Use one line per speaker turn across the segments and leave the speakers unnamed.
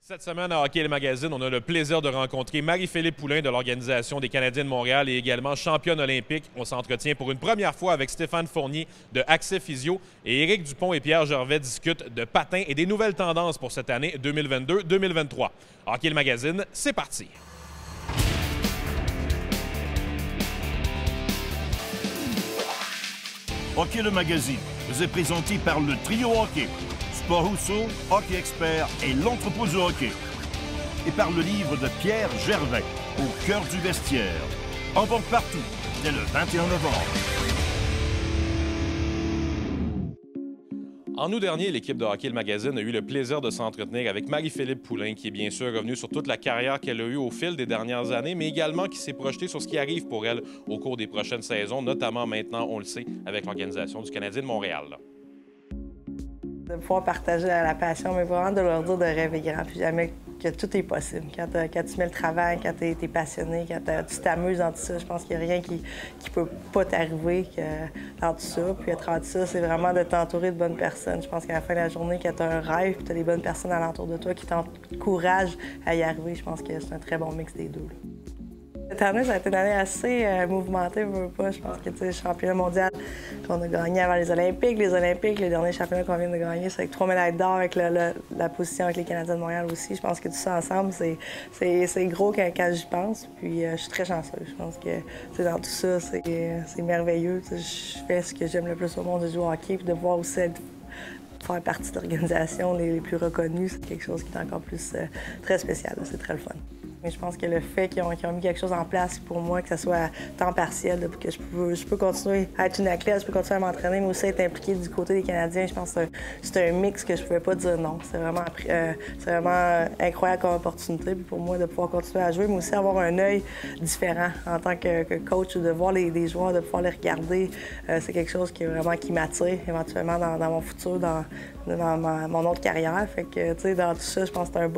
Cette semaine à Hockey le Magazine, on a le plaisir de rencontrer Marie-Philippe Poulain de l'Organisation des Canadiens de Montréal et également championne olympique. On s'entretient pour une première fois avec Stéphane Fournier de Accès Physio et Éric Dupont et Pierre Gervais discutent de patins et des nouvelles tendances pour cette année 2022-2023. Hockey le Magazine, c'est parti!
Hockey le Magazine vous est présenté par le Trio Hockey, Sport Rousseau, Hockey Expert et l'Entrepôt du Hockey. Et par le livre de Pierre Gervais, Au cœur du vestiaire. En vente partout, dès le 21 novembre.
En août dernier, l'équipe de Hockey le Magazine a eu le plaisir de s'entretenir avec Marie-Philippe Poulain, qui est bien sûr revenue sur toute la carrière qu'elle a eue au fil des dernières années, mais également qui s'est projetée sur ce qui arrive pour elle au cours des prochaines saisons, notamment maintenant, on le sait, avec l'Organisation du Canadien de Montréal.
De pouvoir partager la passion, mais vraiment de leur dire de rêver grand, puis jamais que tout est possible. Quand tu mets le travail, quand tu es passionné, quand tu t'amuses dans tout ça, je pense qu'il n'y a rien qui peut pas t'arriver dans tout ça. Puis à travers tout ça, c'est vraiment de t'entourer de bonnes personnes. Je pense qu'à la fin de la journée, quand tu as un rêve, tu as des bonnes personnes alentour de toi qui t'encouragent à y arriver, je pense que c'est un très bon mix des deux. Cette année, ça a été une année assez mouvementée, je veux pas. Je pense que le championnat mondial qu'on a gagné avant les Olympiques, les derniers championnats qu'on vient de gagner, c'est avec 3 médailles d'or, avec la position avec les Canadiens de Montréal aussi. Je pense que tout ça ensemble, c'est gros quand j'y pense. Puis je suis très chanceuse. Je pense que dans tout ça, c'est merveilleux. Je fais ce que j'aime le plus au monde, de jouer au hockey, puis de voir aussi faire partie de l'organisation les plus reconnues, c'est quelque chose qui est encore plus très spécial. C'est très le fun. Mais je pense que le fait qu'ils ont mis quelque chose en place pour moi, que ce soit à temps partiel, là, pour que je peux continuer à être une athlète, je peux continuer à m'entraîner, mais aussi être impliquée du côté des Canadiens, je pense que c'est un mix que je ne pouvais pas dire non. C'est vraiment incroyable comme opportunité pour moi de pouvoir continuer à jouer, mais aussi avoir un œil différent en tant que coach, ou de voir les joueurs, de pouvoir les regarder. C'est quelque chose qui m'attire éventuellement dans mon futur, dans mon autre carrière. Fait que, tu sais, dans tout ça, je pense que c'est un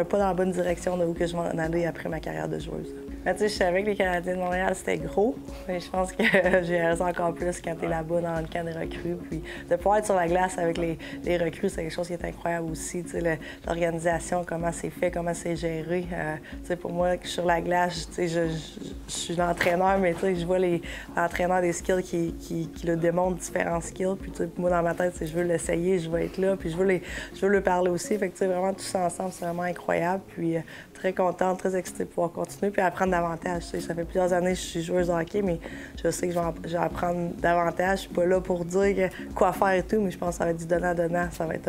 pas dans la bonne direction de où que je vais en aller après ma carrière de joueuse. Ben, tu sais, je savais que les Canadiens de Montréal, c'était gros, mais je pense que j'ai raison encore plus quand tu es là-bas dans le camp des recrues. Puis de pouvoir être sur la glace avec les recrues, c'est quelque chose qui est incroyable aussi. Tu sais, l'organisation, comment c'est fait, comment c'est géré. Tu sais, pour moi, sur la glace, tu sais, je suis l'entraîneur, mais tu sais, je vois l'entraîneur des skills qui le démontrent différents skills. Puis tu sais, moi, dans ma tête, je veux l'essayer, je veux être là, puis je veux le parler aussi. Fait que tu sais, vraiment, tout ça ensemble, c'est vraiment incroyable. Puis très contente, très excitée de pouvoir continuer puis apprendre davantage. Tu sais, ça fait plusieurs années que je suis joueuse de hockey, mais je sais que je vais apprendre davantage. Je suis pas là pour dire quoi faire et tout, mais je pense que ça va être du donnant-donnant. Ça va être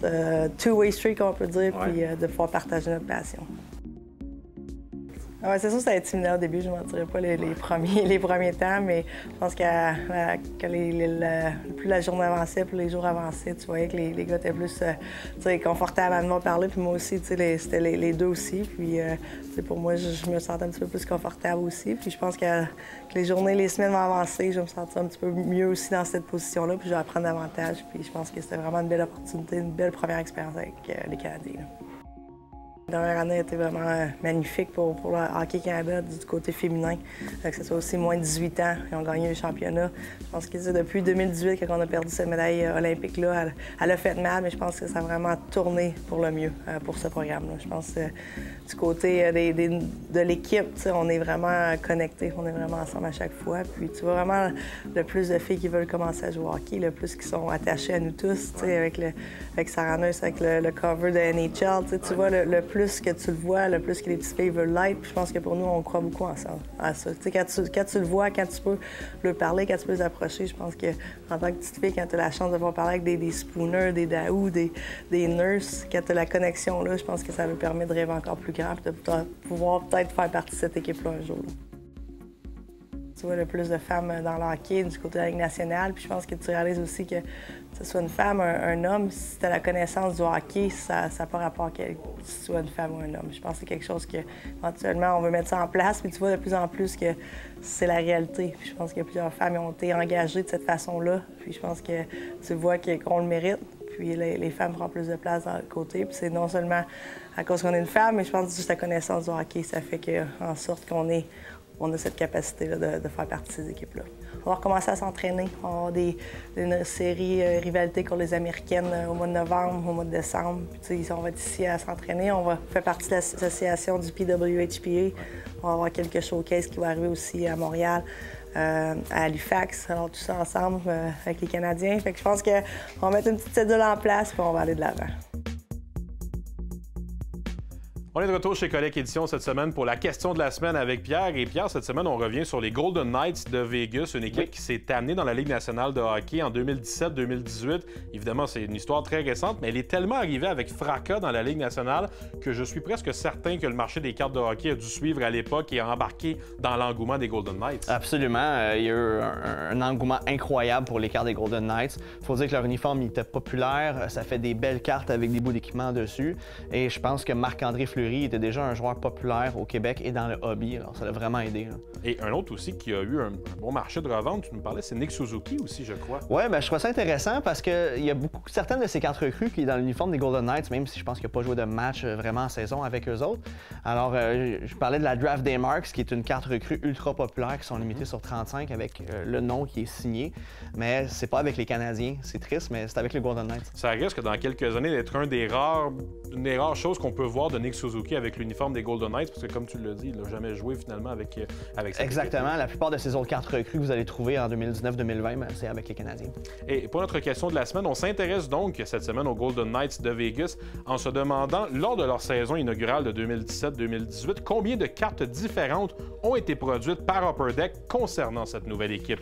un two-way street, comme on peut dire, puis de pouvoir partager notre passion. Ouais, c'est sûr que ça a été intimidant au début, je ne mentirais pas les premiers temps, mais je pense que plus la journée avançait, plus les jours avançaient, tu voyais que les gars étaient plus confortables à me parler, puis moi aussi, c'était les deux aussi. Puis pour moi, je me sentais un petit peu plus confortable aussi. Puis je pense que les journées, les semaines vont avancer, je vais me sentir un petit peu mieux aussi dans cette position-là, puis je vais apprendre davantage. Puis je pense que c'était vraiment une belle opportunité, une belle première expérience avec les Canadiens. La dernière année a été vraiment magnifique pour le Hockey Canada du côté féminin, que ce soit aussi moins de 18 ans, ils ont gagné le championnat. Je pense que depuis 2018, quand on a perdu cette médaille olympique-là, elle a fait mal, mais je pense que ça a vraiment tourné pour le mieux pour ce programme-là. Je pense que du côté de l'équipe, on est vraiment connectés, on est vraiment ensemble à chaque fois. Puis tu vois vraiment le plus de filles qui veulent commencer à jouer au hockey, le plus qui sont attachées à nous tous, avec Sarah Nurse, avec le cover de NHL. Tu vois le plus que tu le vois, le plus que les petites filles veulent l'être. Puis je pense que pour nous, on croit beaucoup ensemble à ça. Quand tu le vois, quand tu peux leur parler, quand tu peux les approcher, je pense qu'en tant que petite fille, quand tu as la chance de pouvoir parler avec des spooners, des daou, des nurses, quand tu as la connexion là, je pense que ça nous permet de rêver encore plus grand et de pouvoir peut-être faire partie de cette équipe-là un jour. Tu vois le plus de femmes dans le hockey du côté de la Ligue nationale. Puis je pense que tu réalises aussi que ce soit une femme, un homme, si tu as la connaissance du hockey, ça n'a pas rapport que ce soit une femme ou un homme. Je pense que c'est quelque chose que, éventuellement, on veut mettre ça en place. Puis tu vois de plus en plus que c'est la réalité. Puis je pense que plusieurs femmes ont été engagées de cette façon-là. Puis je pense que tu vois qu'on le mérite. Puis les femmes prennent plus de place dans le côté. Puis c'est non seulement à cause qu'on est une femme, mais je pense que juste la connaissance du hockey, ça fait en sorte qu'on est on a cette capacité-là de faire partie de ces équipes-là. On va recommencer à s'entraîner. On va avoir une série rivalité contre les Américaines au mois de novembre, au mois de décembre. Puis, on va être ici à s'entraîner. On va faire partie de l'association du PWHPA. On va avoir quelques showcases qui vont arriver aussi à Montréal, à Halifax. Alors, tout ça ensemble avec les Canadiens. Fait que je pense qu'on va mettre une petite cédule en place et on va aller de l'avant.
On est de retour chez Collègue Édition cette semaine pour la question de la semaine avec Pierre. Et Pierre, cette semaine, on revient sur les Golden Knights de Vegas, une équipe qui s'est amenée dans la Ligue nationale de hockey en 2017-2018. Évidemment, c'est une histoire très récente, mais elle est tellement arrivée avec fracas dans la Ligue nationale que je suis presque certain que le marché des cartes de hockey a dû suivre à l'époque et a embarqué dans l'engouement des Golden Knights.
Absolument. Il y a eu un engouement incroyable pour les cartes des Golden Knights. Il faut dire que leur uniforme il était populaire. Ça fait des belles cartes avec des bouts d'équipement dessus. Et je pense que Marc-André Fleury était déjà un joueur populaire au Québec et dans le hobby. Alors, ça l'a vraiment aidé. Là.
Et un autre aussi qui a eu un bon marché de revente, tu nous parlais, c'est Nick Suzuki aussi, je crois.
Oui, bien, je trouve ça intéressant parce qu'il y a certaines de ces cartes recrues qui est dans l'uniforme des Golden Knights, même si je pense qu'il n'a pas joué de match vraiment en saison avec eux autres. Alors, je parlais de la Draft Day Marks, qui est une carte recrue ultra populaire, qui sont limitées sur 35 avec le nom qui est signé. Mais c'est pas avec les Canadiens. C'est triste, mais c'est avec les Golden Knights.
Ça risque dans quelques années d'être une des rares choses qu'on peut voir de Nick Suzuki avec l'uniforme des Golden Knights, parce que comme tu l'as dit, il n'a jamais joué finalement avec cette
Exactement.
équipe.
La plupart de ces autres cartes recrues que vous allez trouver en 2019-2020, c'est avec les Canadiens.
Et pour notre question de la semaine, on s'intéresse donc cette semaine aux Golden Knights de Vegas en se demandant, lors de leur saison inaugurale de 2017-2018, combien de cartes différentes ont été produites par Upper Deck concernant cette nouvelle équipe.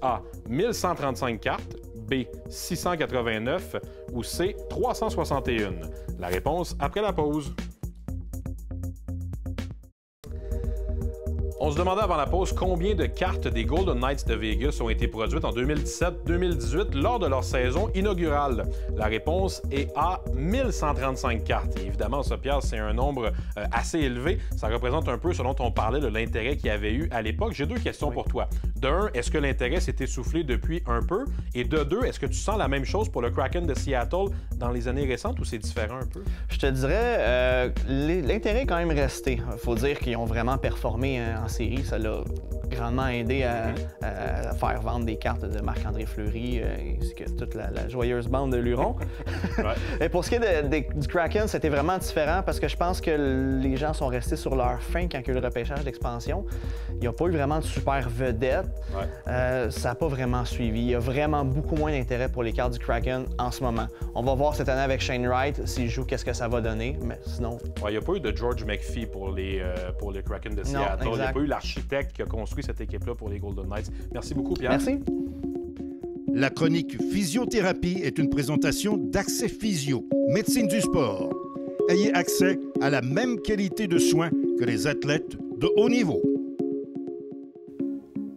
A. 1135 cartes, B. 689 ou C. 361. La réponse après la pause. On se demandait avant la pause combien de cartes des Golden Knights de Vegas ont été produites en 2017-2018 lors de leur saison inaugurale. La réponse est A, 1135 cartes. Et évidemment, ça, Pierre, c'est un nombre assez élevé. Ça représente un peu ce dont on parlait de l'intérêt qu'il y avait eu à l'époque. J'ai deux questions pour toi. De un, est-ce que l'intérêt s'est essoufflé depuis un peu? Et de deux, est-ce que tu sens la même chose pour le Kraken de Seattle dans les années récentes ou c'est différent un peu?
Je te dirais, l'intérêt est quand même resté. Il faut dire qu'ils ont vraiment performé en série. Ça l'a grandement aidé à faire vendre des cartes de Marc-André Fleury ainsi que toute la joyeuse bande de Luron. Ouais. Et pour ce qui est du Kraken, c'était vraiment différent parce que je pense que les gens sont restés sur leur faim quand il y a eu le repêchage d'expansion. Il n'y a pas eu vraiment de super vedette. Ouais. Ça n'a pas vraiment suivi. Il y a vraiment beaucoup moins d'intérêt pour les cartes du Kraken en ce moment. On va voir cette année avec Shane Wright s'il joue, qu'est-ce que ça va donner, mais sinon...
Ouais, il n'y a pas eu de George McPhee pour les Kraken de Seattle. Il n'y a pas eu l'architecte qui a construit cette équipe-là pour les Golden Knights. Merci beaucoup, Pierre.
Merci.
La chronique Physiothérapie est une présentation d'Accès Physio, médecine du sport. Ayez accès à la même qualité de soins que les athlètes de haut niveau.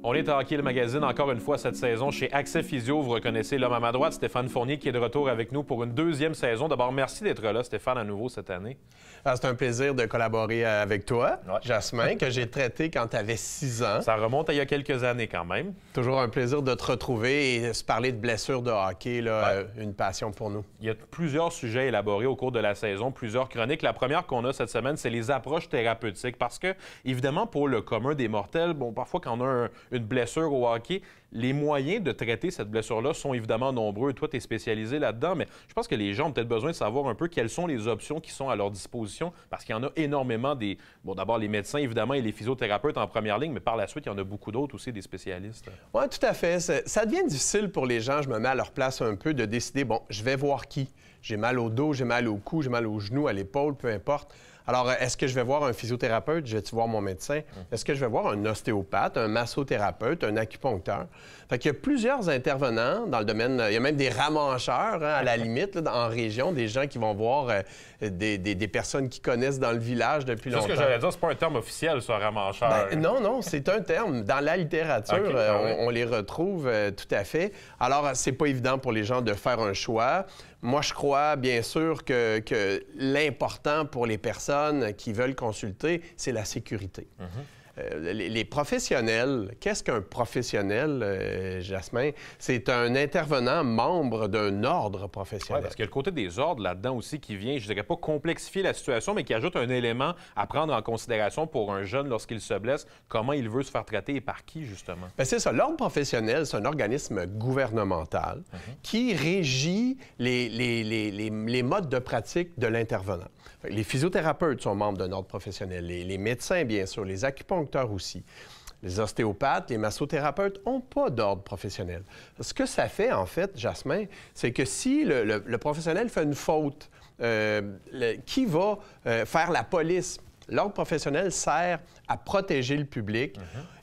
On est à Hockey le magazine encore une fois cette saison chez Accès Physio. Vous reconnaissez l'homme à ma droite, Stéphane Fournier, qui est de retour avec nous pour une deuxième saison. D'abord, merci d'être là, Stéphane, à nouveau cette année.
C'est un plaisir de collaborer avec toi, Jasmin, que j'ai traité quand tu avais 6 ans.
Ça remonte à il y a quelques années quand même.
Toujours un plaisir de te retrouver et se parler de blessures de hockey, là, une passion pour nous.
Il y a plusieurs sujets élaborés au cours de la saison, plusieurs chroniques. La première qu'on a cette semaine, c'est les approches thérapeutiques. Parce que, évidemment, pour le commun des mortels, bon, parfois quand on a une blessure au hockey, les moyens de traiter cette blessure-là sont évidemment nombreux. Toi, tu es spécialisé là-dedans, mais je pense que les gens ont peut-être besoin de savoir un peu quelles sont les options qui sont à leur disposition, parce qu'il y en a énormément des... Bon, d'abord, les médecins, évidemment, et les physiothérapeutes en première ligne, mais par la suite, il y en a beaucoup d'autres aussi, des spécialistes.
Oui, tout à fait. Ça devient difficile pour les gens, je me mets à leur place un peu, de décider, bon, je vais voir qui? J'ai mal au dos, j'ai mal au cou, j'ai mal aux genoux, à l'épaule, peu importe. Alors, est-ce que je vais voir un physiothérapeute? Je vais-tu voir mon médecin? Est-ce que je vais voir un ostéopathe, un massothérapeute, un acupuncteur? Fait qu'il y a plusieurs intervenants dans le domaine. Il y a même des ramancheurs, à la limite, là, en région, des gens qui vont voir des personnes qui connaissent dans le village depuis longtemps.
C'est ce que j'allais dire, c'est pas un terme officiel, ça, ramancheur.
Ben, non, c'est un terme. Dans la littérature, on les retrouve tout à fait. Alors, c'est pas évident pour les gens de faire un choix. Moi, je crois, bien sûr, que l'important pour les personnes qui veulent consulter, c'est la sécurité. les professionnels, qu'est-ce qu'un professionnel, Jasmin? C'est un intervenant membre d'un ordre professionnel.
Oui, parce qu'il y a le côté des ordres là-dedans aussi qui vient, je dirais pas complexifier la situation, mais qui ajoute un élément à prendre en considération pour un jeune lorsqu'il se blesse, comment il veut se faire traiter et par qui, justement. Bien,
c'est ça. L'ordre professionnel, c'est un organisme gouvernemental qui régit les modes de pratique de l'intervenant. Les physiothérapeutes sont membres d'un ordre professionnel, les médecins, bien sûr, les acupuncteurs aussi. Les ostéopathes, les massothérapeutes n'ont pas d'ordre professionnel. Ce que ça fait, en fait, Jasmin, c'est que si le professionnel fait une faute, qui va faire la police? L'ordre professionnel sert à protéger le public.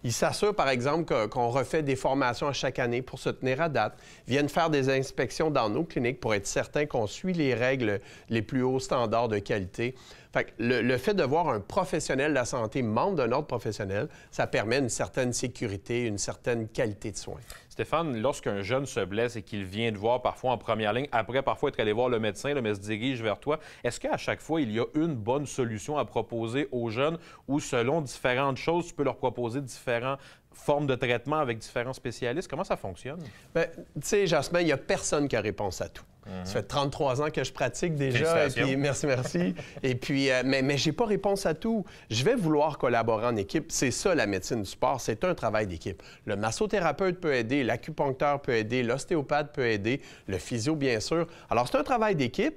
Il s'assure, par exemple, qu'on refait des formations à chaque année pour se tenir à date. Ils viennent faire des inspections dans nos cliniques pour être certain qu'on suit les règles, les plus hauts standards de qualité. Fait que le fait de voir un professionnel de la santé membre d'un ordre professionnel, ça permet une certaine sécurité, une certaine qualité de soins.
Stéphane, lorsqu'un jeune se blesse et qu'il vient te voir parfois en première ligne, après parfois être allé voir le médecin, mais se dirige vers toi, est-ce qu'à chaque fois, il y a une bonne solution à proposer aux jeunes ou selon différentes choses, tu peux leur proposer différentes formes de traitement avec différents spécialistes? Comment ça fonctionne?
Bien, tu sais, Jasmin, il n'y a personne qui a réponse à tout. Ça fait 33 ans que je pratique déjà. Et puis, merci. Et puis, mais j'ai pas réponse à tout. Je vais vouloir collaborer en équipe. C'est ça, la médecine du sport. C'est un travail d'équipe. Le massothérapeute peut aider, l'acupuncteur peut aider, l'ostéopathe peut aider, le physio, bien sûr. Alors, c'est un travail d'équipe.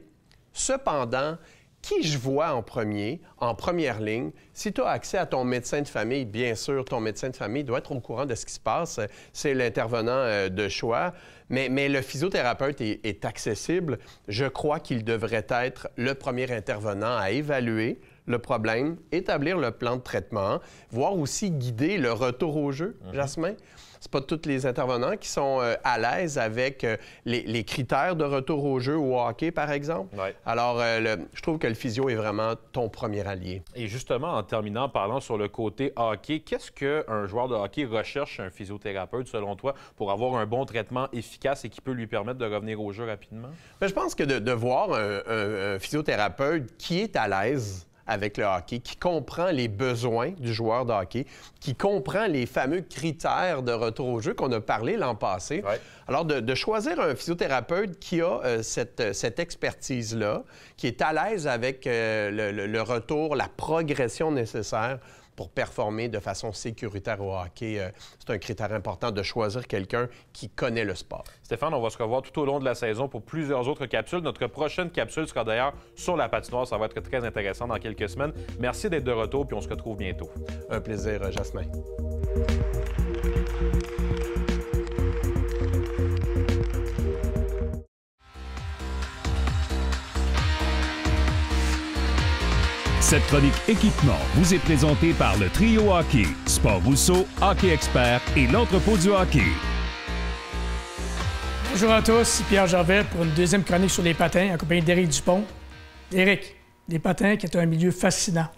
Cependant, qui je vois en premier, en première ligne, si tu as accès à ton médecin de famille, bien sûr, ton médecin de famille doit être au courant de ce qui se passe. C'est l'intervenant de choix. Mais le physiothérapeute est accessible. Je crois qu'il devrait être le premier intervenant à évaluer le problème, établir le plan de traitement, voire aussi guider le retour au jeu, Jasmin. C'est pas tous les intervenants qui sont à l'aise avec les critères de retour au jeu au hockey, par exemple.
Ouais.
Alors, je trouve que le physio est vraiment ton premier allié.
Et justement, en terminant, parlant sur le côté hockey, qu'est-ce qu'un joueur de hockey recherche un physiothérapeute, selon toi, pour avoir un bon traitement efficace et qui peut lui permettre de revenir au jeu rapidement?
Bien, je pense que de voir un physiothérapeute qui est à l'aise avec le hockey, qui comprend les besoins du joueur de hockey, qui comprend les fameux critères de retour au jeu qu'on a parlé l'an passé. Ouais. Alors, de choisir un physiothérapeute qui a cette expertise-là, qui est à l'aise avec le retour, la progression nécessaire pour performer de façon sécuritaire au hockey, c'est un critère important de choisir quelqu'un qui connaît le sport.
Stéphane, on va se revoir tout au long de la saison pour plusieurs autres capsules. Notre prochaine capsule sera d'ailleurs sur la patinoire. Ça va être très intéressant dans quelques semaines. Merci d'être de retour, puis on se retrouve bientôt.
Un plaisir, Jasmin.
Cette chronique équipement vous est présentée par le Trio Hockey, Sport Rousseau, Hockey Expert et l'entrepôt du hockey.
Bonjour à tous, c'est Pierre Gervais pour une deuxième chronique sur les patins en compagnie d'Éric Dupont. Éric, les patins qui est un milieu fascinant.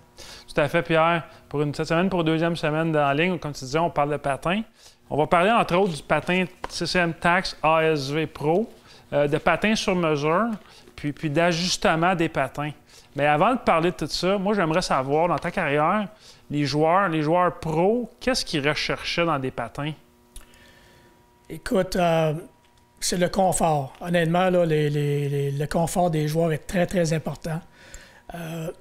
Tout à fait, Pierre. Cette semaine, pour une deuxième semaine en ligne, comme tu disais, on parle de patins. On va parler entre autres du patin CCM Tacx ASV Pro, de patins sur mesure, puis d'ajustement des patins. Mais avant de parler de tout ça, moi, j'aimerais savoir, dans ta carrière, les joueurs pros, qu'est-ce qu'ils recherchaient dans des patins?
Écoute, c'est le confort. Honnêtement, là, le confort des joueurs est très, très important.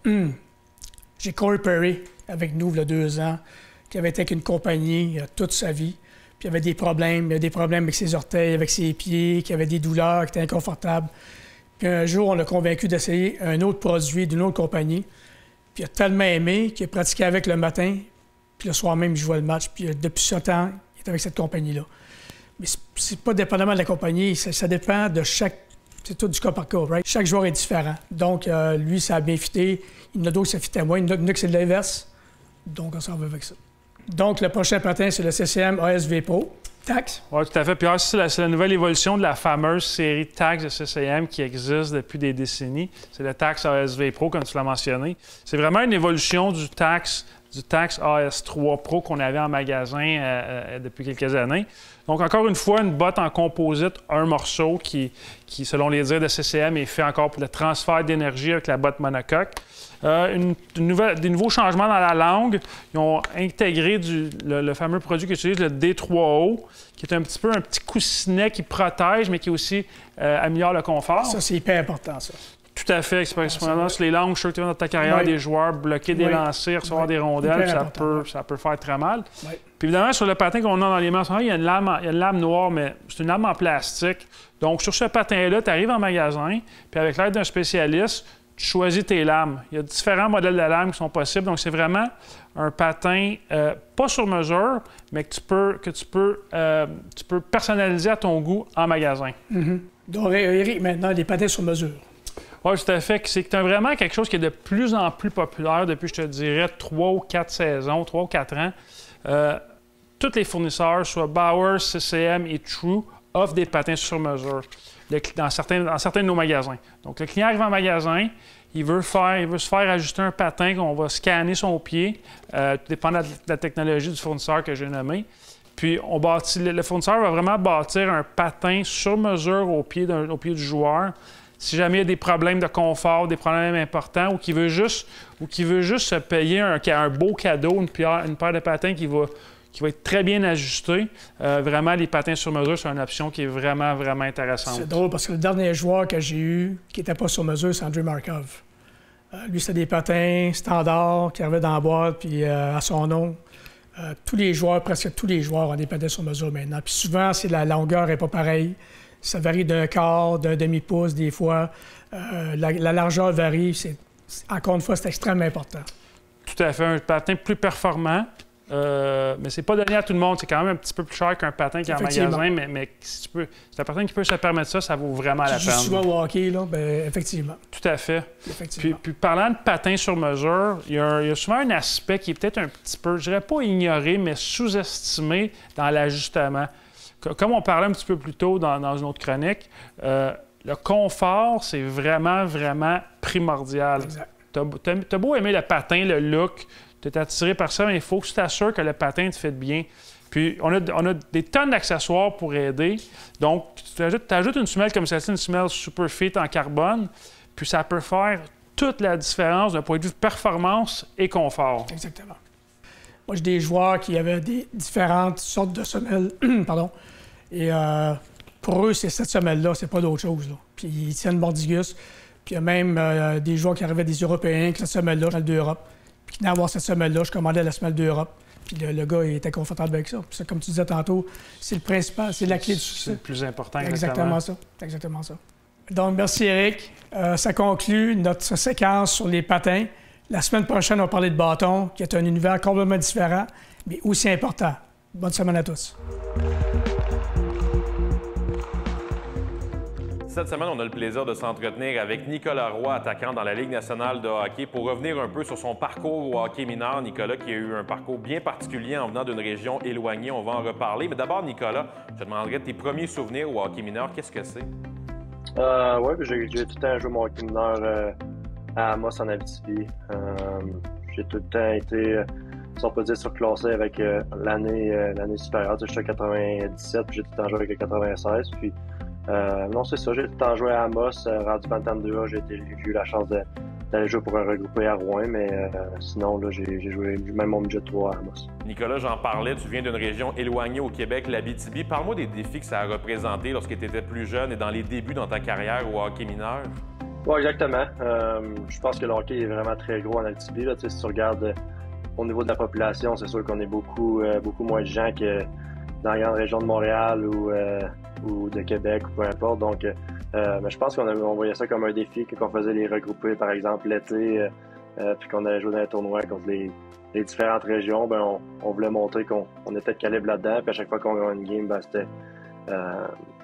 J'ai Corey Perry avec nous il y a 2 ans, qui avait été avec une compagnie toute sa vie. Puis il avait des problèmes. Il avait des problèmes avec ses orteils, avec ses pieds, qui avait des douleurs, qui était inconfortable. Puis un jour, on l'a convaincu d'essayer un autre produit d'une autre compagnie. Puis il a tellement aimé qu'il a pratiqué avec le matin, puis le soir même, il jouait le match. Puis depuis ce temps, il est avec cette compagnie-là. Mais c'est pas dépendamment de la compagnie, ça dépend de chaque... C'est tout du cas par cas, right? Chaque joueur est différent. Donc, lui, ça a bien fité. Il y en a d'autres qui ça fitait moins. Il y en a que c'est de l'inverse. Donc, on s'en va avec ça. Donc, le prochain patin, c'est le CCM ASV Pro. Tacx.
Oui, tout à fait. Puis c'est la nouvelle évolution de la fameuse série Tacx de CCM qui existe depuis des décennies. C'est le Tacx ASV Pro, comme tu l'as mentionné. C'est vraiment une évolution du Tacx du Tacx AS3 Pro qu'on avait en magasin depuis quelques années. Donc, encore une fois, une botte en composite, un morceau qui, selon les dires de CCM, est fait encore pour le transfert d'énergie avec la botte monocoque. Des nouveaux changements dans la langue. Ils ont intégré le fameux produit qu'ils utilisent, le D3O, qui est un petit coussinet qui protège, mais qui aussi améliore le confort.
Ça, c'est hyper important, ça.
Tout à fait. Expérimentement sur les langues, je suis sûr que tu vois dans ta carrière des joueurs bloquer des lancers, recevoir des rondelles, ça peut faire très mal. Puis évidemment, sur le patin qu'on a dans les mains, il y a une lame noire, mais c'est une lame en plastique. Donc, sur ce patin-là, tu arrives en magasin, puis avec l'aide d'un spécialiste, tu choisis tes lames. Il y a différents modèles de lames qui sont possibles. Donc, c'est vraiment un patin pas sur mesure, mais que tu peux personnaliser à ton goût en magasin.
Donc, Éric, maintenant, des patins sur mesure.
Oui, tout à fait. C'est vraiment quelque chose qui est de plus en plus populaire depuis, je te dirais, 3 ou 4 saisons, 3 ou 4 ans. Tous les fournisseurs, soit Bauer, CCM et True, offrent des patins sur mesure dans certains de nos magasins. Donc, le client arrive en magasin, il veut se faire ajuster un patin qu'on va scanner son pied, tout dépend de la technologie du fournisseur que j'ai nommé. Puis, le fournisseur va vraiment bâtir un patin sur mesure au pied du joueur. Si jamais il y a des problèmes de confort, des problèmes importants, ou qu'il veut juste se payer un beau cadeau, une paire de patins qui va être très bien ajusté, vraiment, les patins sur mesure, c'est une option qui est vraiment, vraiment intéressante.
C'est drôle parce que le dernier joueur que j'ai eu qui n'était pas sur mesure, c'est Andrei Markov. Lui, c'était des patins standards qui arrivaient dans la boîte, puis à son nom. Presque tous les joueurs ont des patins sur mesure maintenant. Puis souvent, la longueur n'est pas pareille. Ça varie d'un quart, d'un demi-pouce des fois. La largeur varie. Encore une fois, c'est extrêmement important.
Tout à fait. Un patin plus performant, mais c'est pas donné à tout le monde. C'est quand même un petit peu plus cher qu'un patin qui est en magasin, mais si la personne qui peut se permettre ça, ça vaut vraiment la peine.
Tu joues souvent au hockey, là, bien, effectivement.
Tout à fait. Puis parlant de patins sur mesure, il y a souvent un aspect qui est peut-être un petit peu, je dirais pas ignoré, mais sous-estimé dans l'ajustement. Comme on parlait un petit peu plus tôt dans une autre chronique, le confort, c'est vraiment, vraiment primordial. T'as beau aimer le patin, le look, tu es attiré par ça, mais il faut que tu t'assures que le patin te fait bien. Puis, on a des tonnes d'accessoires pour aider. Donc, tu ajoutes une semelle comme celle-ci, une semelle Superfit en carbone, puis ça peut faire toute la différence d'un point de vue performance et confort.
Exactement. Moi, j'ai des joueurs qui avaient des différentes sortes de semelles, pardon, et pour eux, c'est cette semelle-là, c'est pas d'autre chose, là. Puis ils tiennent Mordigus. Puis il y a même des joueurs qui arrivaient des Européens, qui cette semelle-là, semelle d'Europe. Puis qui venaient avoir cette semelle-là, je commandais la semelle d'Europe. Puis le gars, il était confortable avec ça. Puis ça, comme tu disais tantôt, c'est le principal, c'est la clé du succès.
C'est le plus important,
exactement ça. Exactement ça. Donc, merci, Éric. Ça conclut notre séquence sur les patins. La semaine prochaine, on va parler de bâton, qui est un univers complètement différent, mais aussi important. Bonne semaine à tous.
Cette semaine, on a le plaisir de s'entretenir avec Nicolas Roy, attaquant dans la Ligue nationale de hockey, pour revenir un peu sur son parcours au hockey mineur. Nicolas qui a eu un parcours bien particulier en venant d'une région éloignée. On va en reparler. Mais d'abord, Nicolas, je te demanderais tes premiers souvenirs au hockey mineur. Qu'est-ce que c'est?
Oui, j'ai tout le temps joué mon hockey mineur à Amos en Abitibi. J'ai tout le temps été, si on peut dire, surclassé avec l'année supérieure. Je suis à 97, puis j'ai tout le temps joué avec le 96. Puis, non, c'est ça, j'ai tout le temps joué à Amos. Rendu Bantam 2A, j'ai eu la chance d'aller jouer pour un regroupé à Rouen, mais sinon, là, j'ai joué même mon budget 3 à Amos.
Nicolas, j'en parlais, tu viens d'une région éloignée au Québec, l'Abitibi. Parle-moi des défis que ça a représenté lorsque tu étais plus jeune et dans les débuts dans ta carrière au hockey mineur.
Oui, exactement. Je pense que le hockey est vraiment très gros en Abitibi. Là. Si tu regardes au niveau de la population, c'est sûr qu'on est beaucoup moins de gens que dans la grande région de Montréal ou de Québec ou peu importe. Donc, mais je pense qu'on voyait ça comme un défi quand on faisait les regroupés, par exemple, l'été, puis qu'on allait jouer dans les tournois contre les différentes régions. Ben, on voulait montrer qu'on était de calibre là-dedans. Puis à chaque fois qu'on gagnait une game, ben,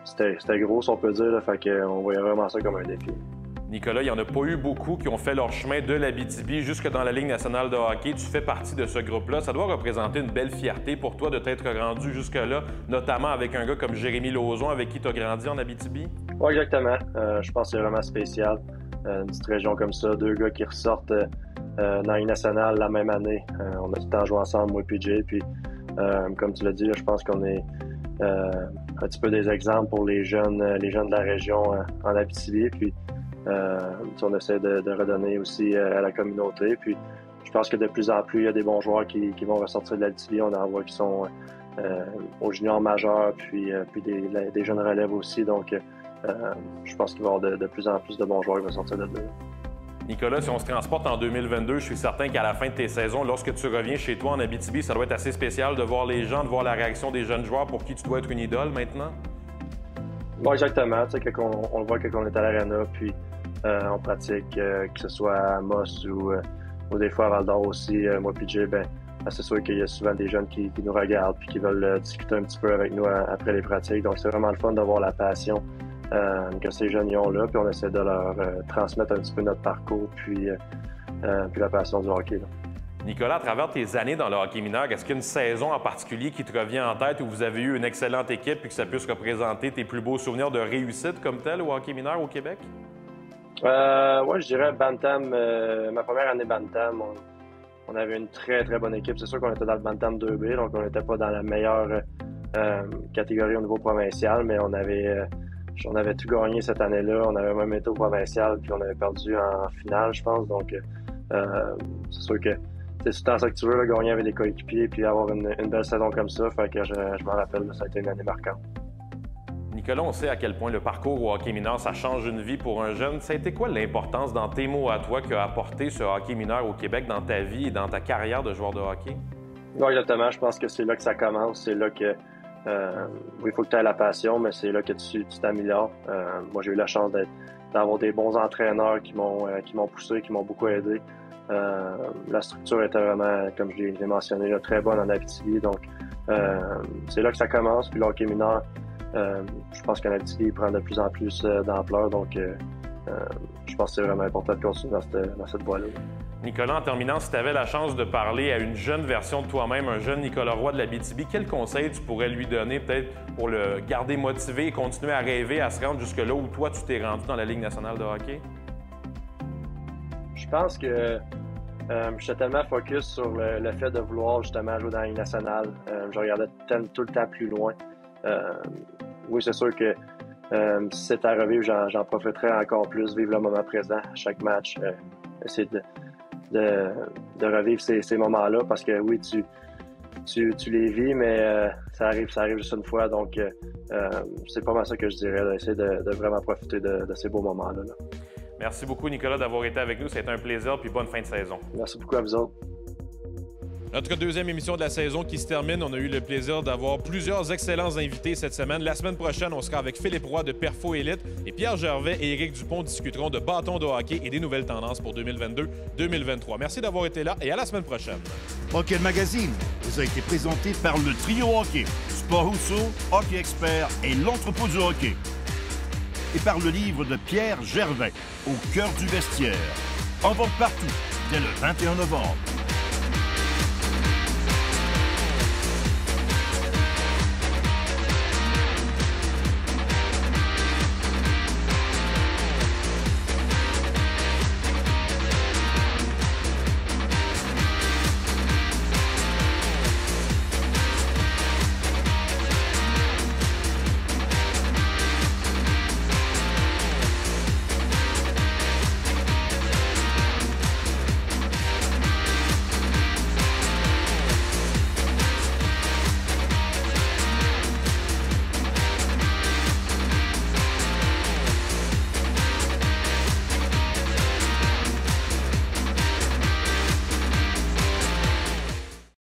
c'était gros, si on peut dire. Là, fait qu'on voyait vraiment ça comme un défi.
Nicolas, il n'y en a pas eu beaucoup qui ont fait leur chemin de l'Abitibi jusque dans la Ligue nationale de hockey. Tu fais partie de ce groupe-là. Ça doit représenter une belle fierté pour toi de t'être rendu jusque-là, notamment avec un gars comme Jérémy Lauzon, avec qui tu as grandi en Abitibi?
Oui, exactement. Je pense que c'est vraiment spécial. Une petite région comme ça, deux gars qui ressortent dans la Ligue nationale la même année. On a tout le temps joué ensemble, moi et PJ. Puis, comme tu l'as dit, là, je pense qu'on est un petit peu des exemples pour les jeunes de la région en Abitibi. Puis, on essaie de redonner aussi à la communauté. Puis, je pense que de plus en plus, il y a des bons joueurs qui vont ressortir de l'Abitibi. On en voit qui sont aux juniors majeurs, puis des jeunes relèves aussi. Donc, je pense qu'il va y avoir de plus en plus de bons joueurs qui vont sortir de là.
Nicolas, si on se transporte en 2022, je suis certain qu'à la fin de tes saisons, lorsque tu reviens chez toi en Abitibi, ça doit être assez spécial de voir les gens, de voir la réaction des jeunes joueurs pour qui tu dois être une idole maintenant?
Oui, exactement. Tu sais, on le voit quand on est à l'Arena, puis on pratique, que ce soit à Amos ou des fois à Val-d'Or aussi. Moi et PJ, c'est sûr qu'il y a souvent des jeunes qui nous regardent puis qui veulent discuter un petit peu avec nous après les pratiques. Donc, c'est vraiment le fun d'avoir la passion que ces jeunes y ont là, puis on essaie de leur transmettre un petit peu notre parcours, puis la passion du hockey. Là.
Nicolas, à travers tes années dans le hockey mineur, est-ce qu'il y a une saison en particulier qui te revient en tête où vous avez eu une excellente équipe et que ça puisse représenter tes plus beaux souvenirs de réussite comme tel au hockey mineur au Québec?
Oui, je dirais Bantam. Ma première année Bantam, on avait une très, très bonne équipe. C'est sûr qu'on était dans le Bantam 2B, donc on n'était pas dans la meilleure catégorie au niveau provincial, mais on avait tout gagné cette année-là. On avait même été au provincial, puis on avait perdu en finale, je pense. Donc, c'est sûr que c'est tout le temps ça que tu veux, là, gagner avec des coéquipiers, puis avoir une belle saison comme ça. Fait que je m'en rappelle, ça a été une année marquante.
Nicolas, on sait à quel point le parcours au hockey mineur, ça change une vie pour un jeune. Ça a été quoi l'importance, dans tes mots à toi, qu'a apporté ce hockey mineur au Québec dans ta vie et dans ta carrière de joueur de hockey?
Oui, exactement. Je pense que c'est là que ça commence. C'est là que il faut que tu aies la passion, mais c'est là que tu t'améliores. Moi, j'ai eu la chance d'avoir des bons entraîneurs qui m'ont poussé, qui m'ont beaucoup aidé. La structure était vraiment, comme je l'ai mentionné, là, très bonne en Abitibi. Donc, c'est là que ça commence. Puis le hockey mineur, je pense qu'en Abitibi, il prend de plus en plus d'ampleur. Donc, je pense que c'est vraiment important de continuer dans cette voie-là.
Nicolas, en terminant, si tu avais la chance de parler à une jeune version de toi-même, un jeune Nicolas Roy de l'Abitibi, quel conseil tu pourrais lui donner peut-être pour le garder motivé et continuer à rêver, à se rendre jusque là où toi, tu t'es rendu dans la Ligue nationale de hockey?
Je pense que j'étais tellement focus sur le fait de vouloir justement jouer dans la Ligue nationale. Je regardais tout le temps plus loin. Oui, c'est sûr que si c'était à revivre, j'en profiterais encore plus, vivre le moment présent à chaque match, essayer de revivre ces moments-là, parce que oui, tu les vis, mais ça arrive juste une fois, donc c'est pas mal ça que je dirais, d'essayer de vraiment profiter de ces beaux moments-là. Là.
Merci beaucoup, Nicolas, d'avoir été avec nous. C'était un plaisir, puis bonne fin de saison.
Merci beaucoup à vous autres.
Notre deuxième émission de la saison qui se termine. On a eu le plaisir d'avoir plusieurs excellents invités cette semaine. La semaine prochaine, on sera avec Philippe Roy de Perfo Élite et Pierre Gervais et Éric Dupont discuteront de bâtons de hockey et des nouvelles tendances pour 2022-2023. Merci d'avoir été là et à la semaine prochaine.
Hockey Magazine vous a été présenté par le Trio Hockey, Sport Rousseau, Hockey Expert et l'Entrepôt du hockey. Et par le livre de Pierre Gervais, Au cœur du vestiaire. En vente partout dès le 21 novembre.